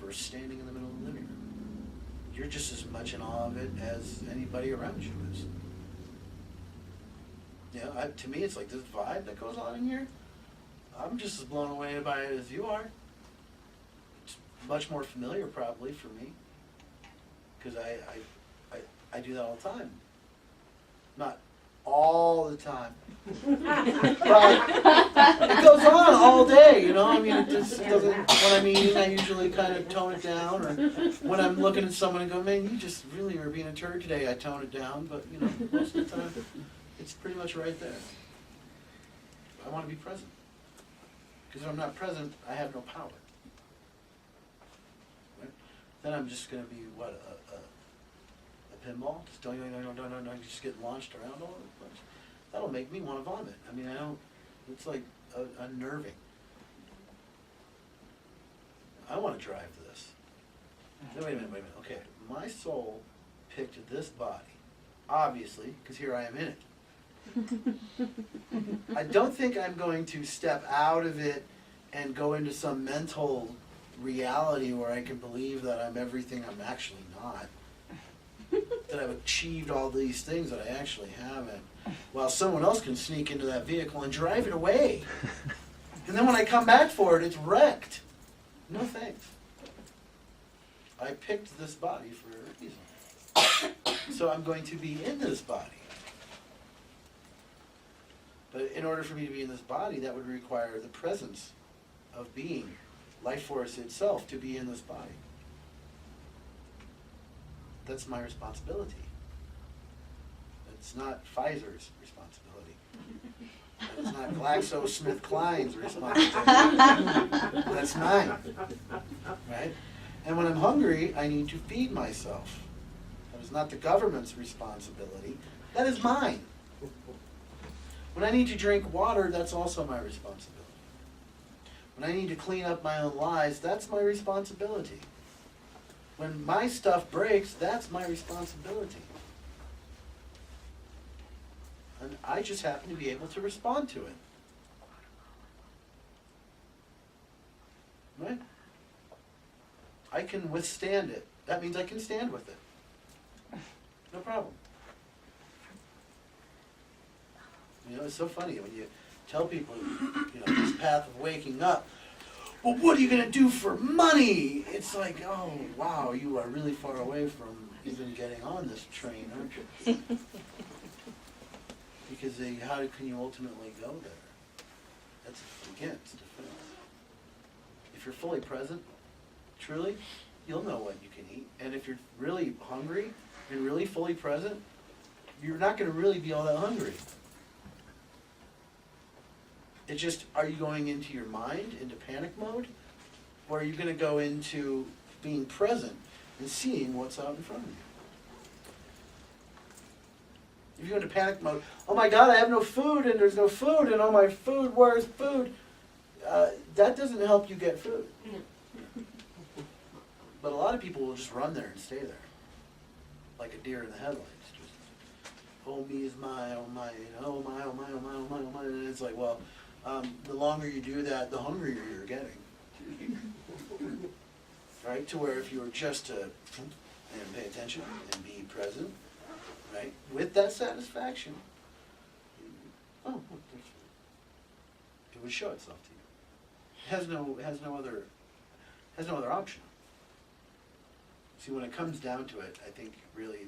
or standing in the middle of the living room. You're just as much in awe of it as anybody around you is. To me, it's like this vibe that goes on in here. I'm just as blown away by it as you are. It's much more familiar probably for me, because I do that all the time. Not all the time, but it goes on all day, I mean, it just doesn't, when I'm eating, I usually kind of tone it down, or when I'm looking at someone and go, man, you just really are being a turd today, I tone it down, but most of the time, it's pretty much right there. I want to be present. Because if I'm not present, I have no power. Right? Then I'm just going to be, a pinball? Just don't, just get launched around all over the place. That'll make me want to vomit. I mean, it's like unnerving. I want to drive this. No, wait a minute. Okay, my soul picked this body, obviously, because here I am in it. I don't think I'm going to step out of it and go into some mental reality where I can believe that I'm everything I'm actually not. That I've achieved all these things that I actually haven't, while someone else can sneak into that vehicle and drive it away. And then when I come back for it, it's wrecked. No thanks. I picked this body for a reason. So I'm going to be in this body. But in order for me to be in this body, that would require the presence of being, life force itself, to be in this body. That's my responsibility. It's not Pfizer's responsibility. It's not GlaxoSmithKline's responsibility. That's mine. Right? And when I'm hungry, I need to feed myself. That is not the government's responsibility. That is mine. When I need to drink water, that's also my responsibility. When I need to clean up my own lies, that's my responsibility. When my stuff breaks, that's my responsibility. And I just happen to be able to respond to it. Right? I can withstand it. That means I can stand with it. No problem. It's so funny when you tell people, this path of waking up, well, what are you going to do for money? It's like, oh, wow, you are really far away from even getting on this train, aren't you? Because how can you ultimately go there? That's, again, it's defense. If you're fully present, truly, you'll know what you can eat. And if you're really hungry and really fully present, you're not going to really be all that hungry. It's just, are you going into your mind, into panic mode? Or are you going to go into being present and seeing what's out in front of you? If you go into panic mode, oh my God, I have no food, and there's no food, and oh my food, where's food? That doesn't help you get food. But a lot of people will just run there and stay there. Like a deer in the headlights. Just, oh me is my, oh my, oh my, oh my, oh my, oh my, oh my. And it's like, well, the longer you do that, the hungrier you're getting. Right? To where if you were just to and pay attention and be present, right? With that satisfaction, oh, look, there's food. It would show itself to you. It has no other option. See, when it comes down to it, I think really,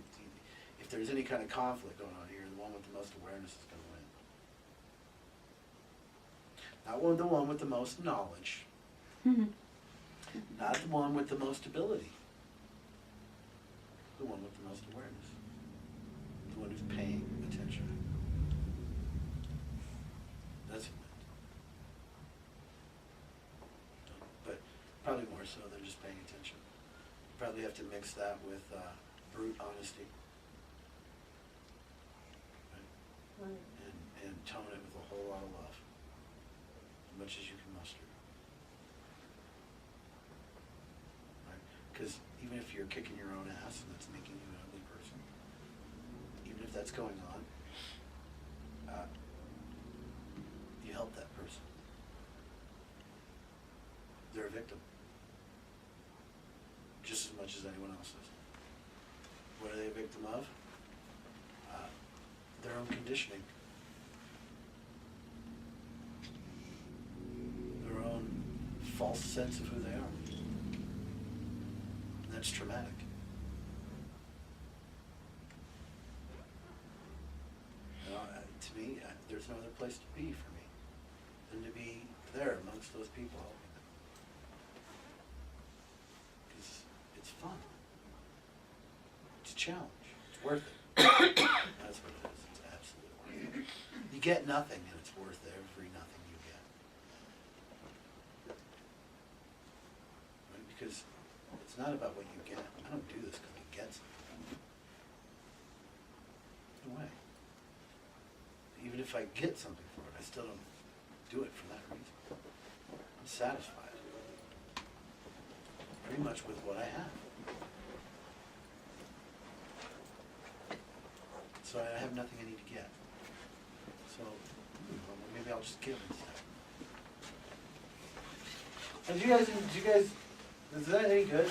if there's any kind of conflict going on here, the one with the most awareness is going to win. Not the one with the most knowledge. Not the one with the most ability. The one with the most awareness. The one who's paying attention. That's who wins. But probably more so than just paying attention. You probably have to mix that with brute honesty. Right? And tone it with a whole lot of love. As much as you can muster. Right? Because even if you're kicking your own ass and that's making you an ugly person, even if that's going on, you help that person. They're a victim. just as much as anyone else's. What are they a victim of? Their own conditioning. Their own false sense of who they are. And that's traumatic. You know, to me, there's no other place to be for me than to be there amongst those people helping them. Because it's fun. It's a challenge. It's worth it. That's what it is. It's absolutely worth it. You get nothing, and it's worth every nothing you get. Right? Because it's not about what you get. I don't do this because I get something. No way. Even if I get something for it, I still don't do it for that reason. I'm satisfied. Pretty much with what I have. So I have nothing I need to get. So maybe I'll just give instead. Is that any good?